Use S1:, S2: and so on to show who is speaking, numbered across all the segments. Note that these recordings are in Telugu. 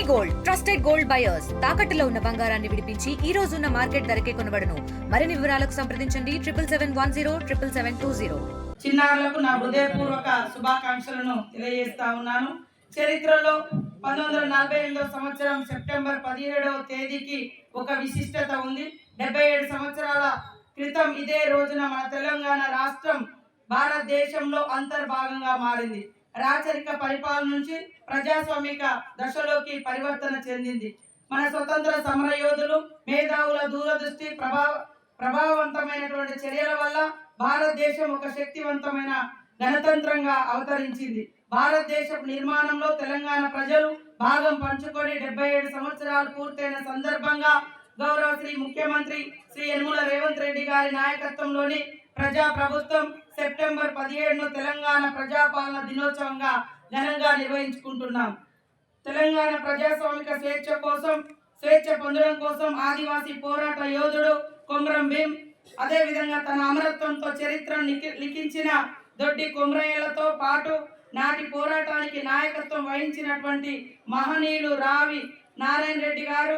S1: గోల్డ్ ట్రస్టెడ్ గోల్డ్ బయర్స్ తాకట్టులో ఉన్న బంగారాన్ని విడిపించి ఈ రోజు ఉన్న మార్కెట్ ధరకే కొనబడును. మరిన్ని వివరాలకు సంప్రదించండి 7771077720.
S2: చిన్నారులకు నా హృదయపూర్వక శుభాకాంక్షలను తెలియజేస్తా ఉన్నాను. చరిత్రలో 1948 సంవత్సరం సెప్టెంబర్ 17వ తేదీకి ఒక విశిష్టత ఉంది. 77 సంవత్సరాల క్రితం ఇదే రోజున మన తెలంగాణ రాష్ట్రం భారతదేశంలో అంతర్భాగంగా మారింది. రాచరిక పరిపాలన నుంచి ప్రజాస్వామిక దశలోకి పరివర్తన చెందింది. మన స్వతంత్ర సమర యోధులు, మేధావుల దూరదృష్టి, ప్రభావవంతమైనటువంటి చర్యల వల్ల భారతదేశం ఒక శక్తివంతమైన గణతంత్రంగా అవతరించింది. భారతదేశ నిర్మాణంలో తెలంగాణ ప్రజలు భాగం పంచుకొని 77 సంవత్సరాలు పూర్తయిన సందర్భంగా గౌరవ శ్రీ ముఖ్యమంత్రి శ్రీ యనమల రేవంత్ రెడ్డి గారి నాయకత్వంలోని ప్రజా ప్రభుత్వం సెప్టెంబర్ 17ను తెలంగాణ ప్రజాపాలన దినోత్సవంగా ఘనంగా నిర్వహించుకుంటున్నాం. తెలంగాణ ప్రజాస్వామిక స్వేచ్ఛ పొందడం కోసం ఆదివాసీ పోరాట యోధుడు కొమరం భీం, అదేవిధంగా తన అమరత్వంతో చరిత్రను లిఖించిన దొడ్డి కొమరయ్యలతో పాటు నాటి పోరాటానికి నాయకత్వం వహించినటువంటి మహనీయులు రావి నారాయణ రెడ్డి గారు,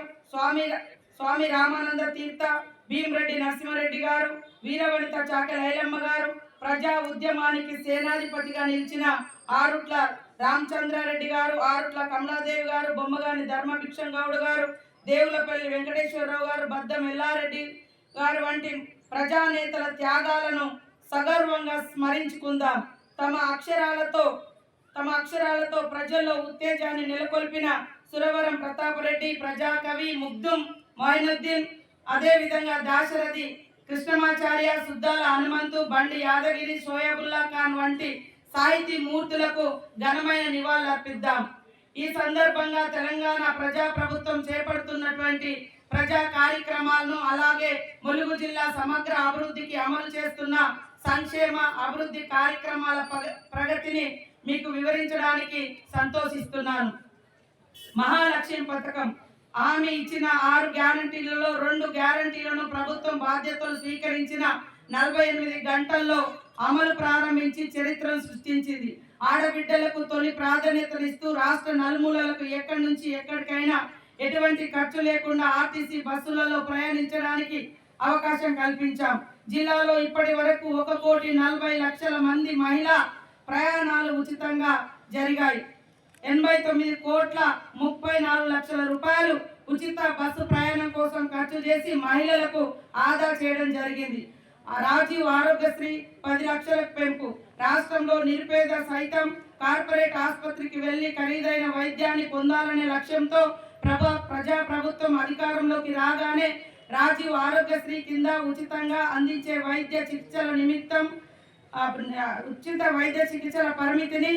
S2: స్వామి రామానంద తీర్థ, భీమరెడ్డి నరసింహారెడ్డి గారు, వీరవనిత చాకల ఐలమ్మ గారు, ప్రజా ఉద్యమానికి సేనాధిపతిగా నిలిచిన ఆరుట్ల రామచంద్రారెడ్డి గారు, ఆరుట్ల కమలాదేవి గారు, బొమ్మగాని ధర్మభిక్షం గౌడ్ గారు, దేవులపల్లి వెంకటేశ్వరరావు గారు, బద్దం ఎల్లారెడ్డి గారు వంటి ప్రజానేతల త్యాగాలను సగర్వంగా స్మరించుకుందాం. తమ అక్షరాలతో ప్రజల్లో ఉత్తేజాన్ని నెలకొల్పిన సురవరం ప్రతాపరెడ్డి, ప్రజాకవి ముగ్ధుం మొయినుద్దీన్, అదేవిధంగా దాశరథి కృష్ణమాచార్య, సుద్దాల హనుమంతు, బండి యాదగిరి, షోయబుల్లా ఖాన్ వంటి సాహితీ మూర్తులకు ఘనమైన నివాళులర్పిద్దాం. ఈ సందర్భంగా తెలంగాణ ప్రజా ప్రభుత్వం చేపడుతున్నటువంటి ప్రజా కార్యక్రమాలను, అలాగే ములుగు జిల్లా సమగ్ర అభివృద్ధికి అమలు చేస్తున్న సంక్షేమ అభివృద్ధి కార్యక్రమాల ప్రగతిని మీకు వివరించడానికి సంతోషిస్తున్నాను. మహాలక్ష్మి పథకం హామీ ఇచ్చిన 6 గ్యారంటీలలో 2 గ్యారంటీలను ప్రభుత్వం బాధ్యతలు స్వీకరించిన 48 గంటల్లో అమలు ప్రారంభించి చరిత్రను సృష్టించింది. ఆడబిడ్డలకు తొలి ప్రాధాన్యతనిస్తూ రాష్ట్ర నలుమూలలకు ఎక్కడి నుంచి ఎక్కడికైనా ఎటువంటి ఖర్చు లేకుండా ఆర్టీసీ బస్సులలో ప్రయాణించడానికి అవకాశం కల్పించాం. జిల్లాలో ఇప్పటి వరకు 1,40,00,000 మంది మహిళా ప్రయాణాలు ఉచితంగా జరిగాయి. 89,34,00,000 రూపాయలు ఉచిత బస్సు ప్రయాణం కోసం ఖర్చు చేసి మహిళలకు ఆదా చేయడం జరిగింది. రాజీవ్ ఆరోగ్యశ్రీ 10 లక్షలకు పెంపు. రాష్ట్రంలో నిరుపేద సైతం కార్పొరేట్ ఆసుపత్రికి వెళ్లి ఖరీదైన వైద్యాన్ని పొందాలనే లక్ష్యంతో ప్రజా ప్రభుత్వం అధికారంలోకి రాగానే రాజీవ్ ఆరోగ్యశ్రీ కింద ఉచితంగా అందించే వైద్య చికిత్సల నిమిత్తం ఉచిత వైద్య చికిత్సల పరిమితిని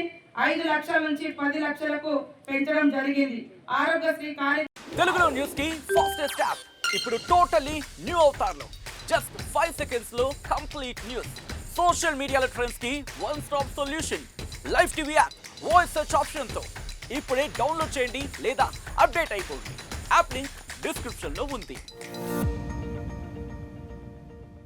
S2: 5 లక్షల నుంచి 10 లక్షలకు పెంచడం జరిగింది. ఆరోగ్యశ్రీ
S3: తెలుగులో న్యూస్ కి ఫాస్టెస్ట్ యాప్ ఇప్పుడు టోటల్లీ న్యూ అవతార్లో జస్ట్ 5 సెకండ్స్ లో కంప్లీట్ న్యూస్. సోషల్ మీడియాలో ట్రెండ్స్ కి one stop solution. Live TV app voice search option తో ఇప్పుడే డౌన్లోడ్ చేయండి లేదా అప్డేట్ అయిపోండి. యాప్ లింక్ డిస్క్రిప్షన్ లో ఉంది.